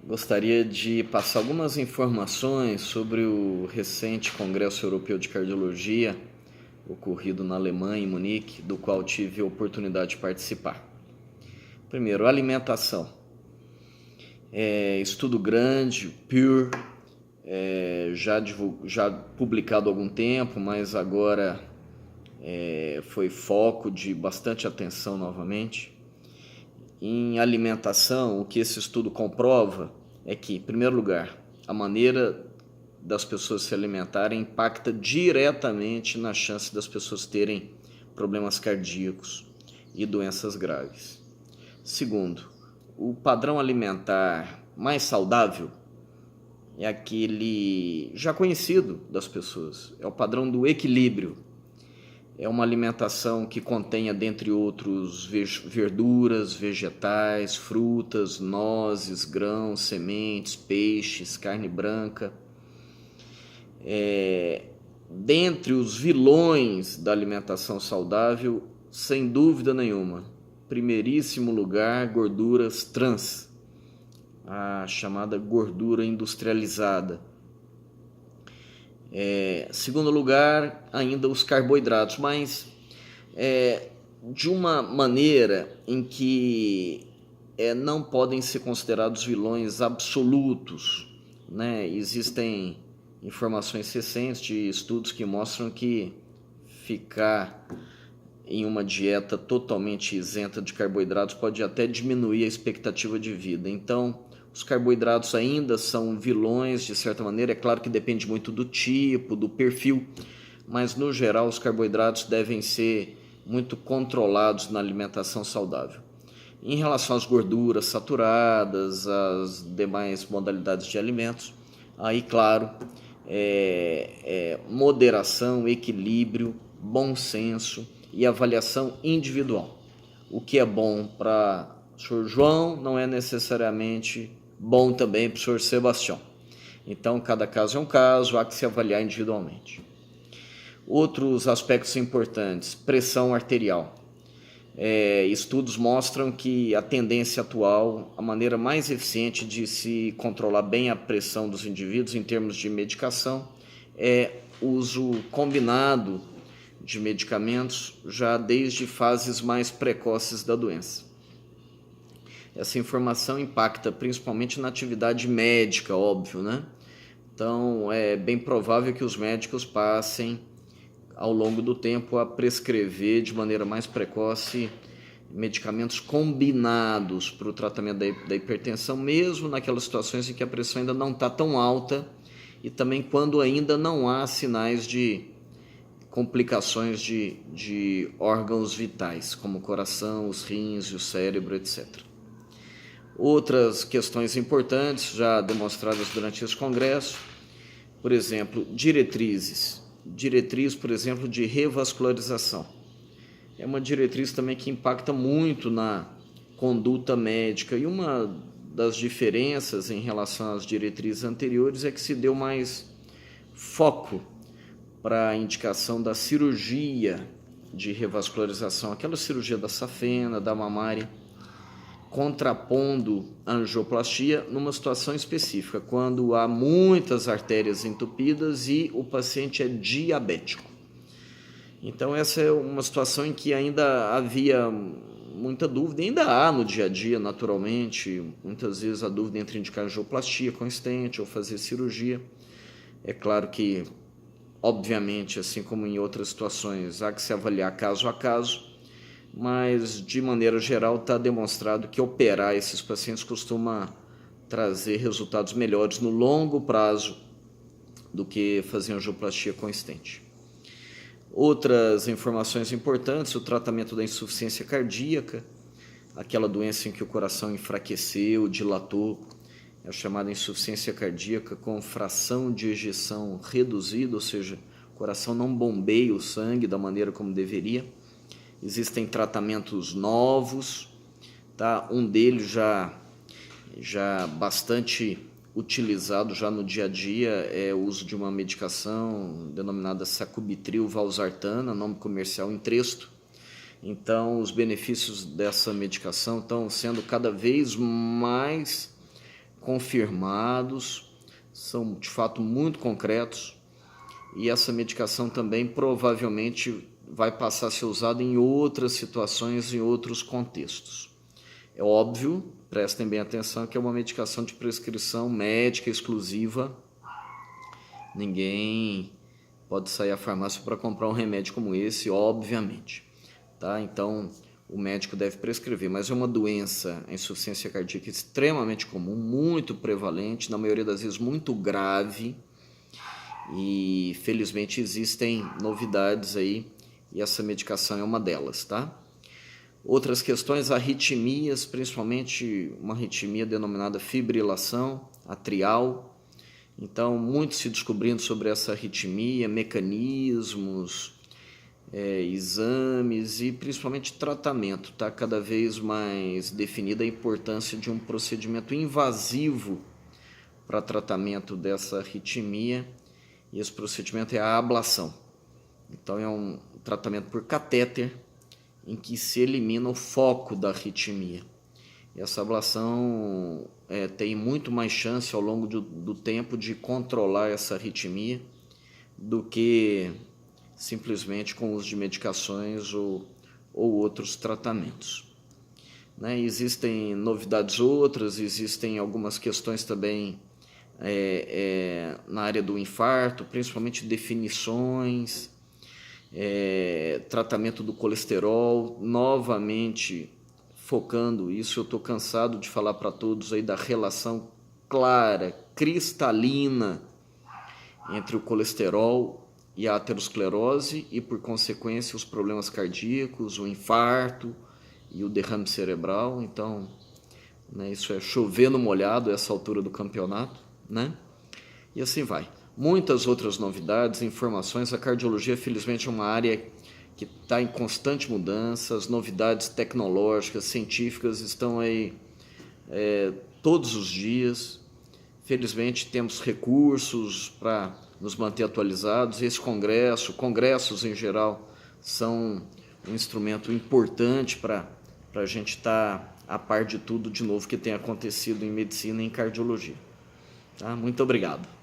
Gostaria de passar algumas informações sobre o recente Congresso Europeu de Cardiologia, ocorrido na Alemanha, em Munique, do qual tive a oportunidade de participar. Primeiro, alimentação. Estudo grande, Pure, já publicado há algum tempo, mas agora foi foco de bastante atenção novamente. Em alimentação, o que esse estudo comprova é que, em primeiro lugar, a maneira das pessoas se alimentarem impacta diretamente na chance das pessoas terem problemas cardíacos e doenças graves. Segundo, o padrão alimentar mais saudável é aquele já conhecido das pessoas, é o padrão do equilíbrio. É uma alimentação que contenha, dentre outros, verduras, vegetais, frutas, nozes, grãos, sementes, peixes, carne branca. Dentre os vilões da alimentação saudável, sem dúvida nenhuma, primeiríssimo lugar, gorduras trans, a chamada gordura industrializada. Segundo lugar, ainda os carboidratos, mas de uma maneira em que não podem ser considerados vilões absolutos, né? Existem informações recentes de estudos que mostram que ficar em uma dieta totalmente isenta de carboidratos pode até diminuir a expectativa de vida. Então, os carboidratos ainda são vilões, de certa maneira. É claro que depende muito do tipo, do perfil, mas no geral os carboidratos devem ser muito controlados na alimentação saudável. Em relação às gorduras saturadas, às demais modalidades de alimentos, aí claro, moderação, equilíbrio, bom senso e avaliação individual. O que é bom para o Sr. João não é necessariamente bom também para o Sr. Sebastião. Então, cada caso é um caso, há que se avaliar individualmente. Outros aspectos importantes, pressão arterial. Estudos mostram que a tendência atual, a maneira mais eficiente de se controlar bem a pressão dos indivíduos em termos de medicação é o uso combinado de medicamentos já desde fases mais precoces da doença. Essa informação impacta principalmente na atividade médica, óbvio, né? Então, é bem provável que os médicos passem, ao longo do tempo, a prescrever de maneira mais precoce medicamentos combinados para o tratamento da hipertensão, mesmo naquelas situações em que a pressão ainda não está tão alta e também quando ainda não há sinais de complicações de órgãos vitais, como o coração, os rins, o cérebro, etc. Outras questões importantes já demonstradas durante esse congresso, por exemplo, diretrizes. Diretriz, por exemplo, de revascularização. É uma diretriz também que impacta muito na conduta médica. E uma das diferenças em relação às diretrizes anteriores é que se deu mais foco para a indicação da cirurgia de revascularização, aquela cirurgia da safena, da mamária, contrapondo a angioplastia numa situação específica, quando há muitas artérias entupidas e o paciente é diabético. Então essa é uma situação em que ainda havia muita dúvida, ainda há no dia a dia naturalmente, muitas vezes a dúvida entre indicar angioplastia com stent ou fazer cirurgia. É claro que, obviamente, assim como em outras situações, há que se avaliar caso a caso, mas de maneira geral está demonstrado que operar esses pacientes costuma trazer resultados melhores no longo prazo do que fazer angioplastia com stent. Outras informações importantes, o tratamento da insuficiência cardíaca, aquela doença em que o coração enfraqueceu, dilatou, é a chamada insuficiência cardíaca com fração de ejeção reduzida, ou seja, o coração não bombeia o sangue da maneira como deveria. Existem tratamentos novos, tá? Um deles já bastante utilizado já no dia a dia é o uso de uma medicação denominada sacubitril valsartana, nome comercial Entresto. Então, os benefícios dessa medicação estão sendo cada vez mais confirmados, são de fato muito concretos, e essa medicação também provavelmente vai passar a ser usada em outras situações, em outros contextos. É óbvio, prestem bem atenção, que é uma medicação de prescrição médica exclusiva. Ninguém pode sair à farmácia para comprar um remédio como esse, obviamente. Tá? Então, o médico deve prescrever, mas é uma doença, a insuficiência cardíaca, extremamente comum, muito prevalente, na maioria das vezes muito grave, e felizmente existem novidades aí, e essa medicação é uma delas, tá? Outras questões, arritmias, principalmente uma arritmia denominada fibrilação atrial. Então, muito se descobrindo sobre essa arritmia, mecanismos, exames e principalmente tratamento. Está cada vez mais definida a importância de um procedimento invasivo para tratamento dessa arritmia, e esse procedimento é a ablação. Então, é um tratamento por catéter em que se elimina o foco da arritmia. E essa ablação tem muito mais chance ao longo do tempo de controlar essa arritmia do que simplesmente com o uso de medicações ou outros tratamentos. Né? Existem novidades outras, existem algumas questões também na área do infarto, principalmente definições, tratamento do colesterol, novamente focando isso. Eu estou cansado de falar para todos aí da relação clara, cristalina entre o colesterol e a aterosclerose e, por consequência, os problemas cardíacos, o infarto e o derrame cerebral. Então, né, isso é chover no molhado, essa altura do campeonato, né? E assim vai. Muitas outras novidades, informações. A cardiologia, felizmente, é uma área que está em constante mudança. As novidades tecnológicas, científicas estão aí todos os dias. Felizmente, temos recursos para nos manter atualizados. Esse congressos em geral, são um instrumento importante para a gente estar a par de tudo de novo que tem acontecido em medicina e em cardiologia. Tá? Muito obrigado.